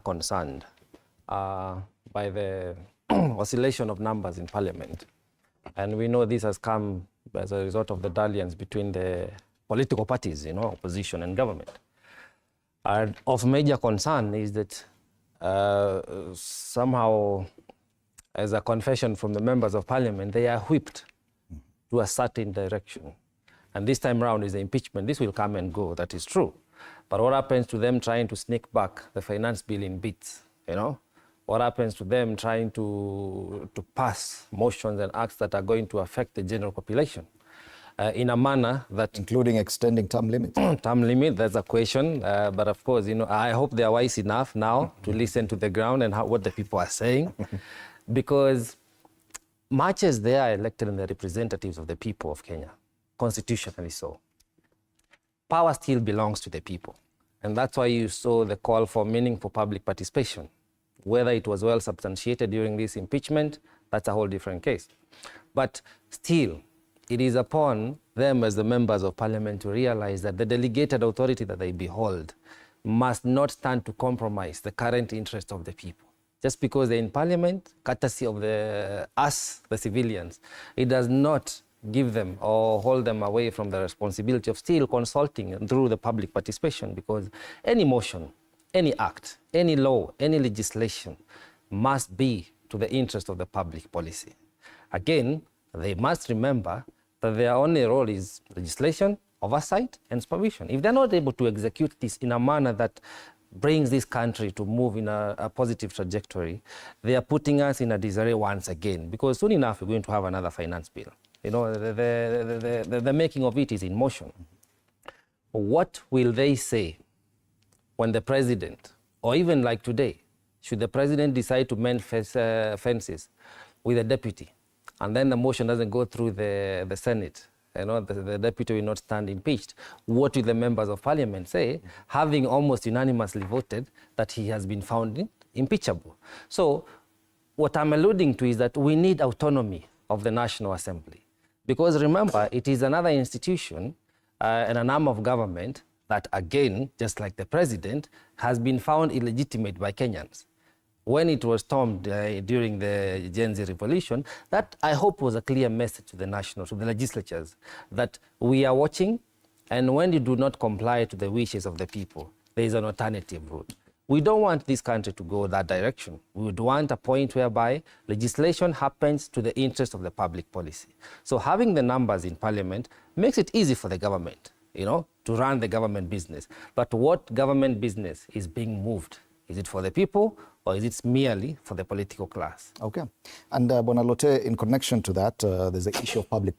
concerned by the oscillation of numbers in parliament. And we know this has come as a result of the dalliance between the political parties, opposition and government. And of major concern is that somehow, as a confession from the members of parliament, they are whipped to a certain direction. And this time around is the impeachment. This will come and go, that is true. But what happens to them trying to sneak back the finance bill in bits, What happens to them trying to pass motions and acts that are going to affect the general population in a manner that... Including extending term limits. Term limit, that's a question. But of course, I hope they are wise enough now to listen to the ground and what the people are saying. Because much as they are elected and the representatives of the people of Kenya, constitutionally so, power still belongs to the people. And that's why you saw the call for meaningful public participation. Whether it was well substantiated during this impeachment, that's a whole different case. But still, it is upon them as the members of parliament to realize that the delegated authority that they behold must not stand to compromise the current interest of the people. Just because they're in parliament, courtesy of us, the civilians, it does not give them or hold them away from the responsibility of still consulting through the public participation, because any motion, any act, any law, any legislation must be to the interest of the public policy. Again, they must remember that their only role is legislation, oversight, and supervision. If they're not able to execute this in a manner that brings this country to move in a positive trajectory, they are putting us in a disarray once again, because soon enough we're going to have another finance bill. The making of it is in motion. What will they say when the president, or even like today, should the president decide to mend fences with a deputy, and then the motion doesn't go through the Senate, the deputy will not stand impeached? What will the members of parliament say, having almost unanimously voted that he has been found impeachable? So what I'm alluding to is that we need autonomy of the National Assembly. Because remember, it is another institution and an arm of government that, again, just like the president, has been found illegitimate by Kenyans. When it was stormed during the Gen Z revolution, that I hope was a clear message to the legislatures, that we are watching, and when you do not comply to the wishes of the people, there is an alternative route. We don't want this country to go that direction. We would want a point whereby legislation happens to the interest of the public policy. So having the numbers in parliament makes it easy for the government, to run the government business. But what government business is being moved? Is it for the people, or is it merely for the political class? Okay. And Bwana Lote, in connection to that, there's the issue of public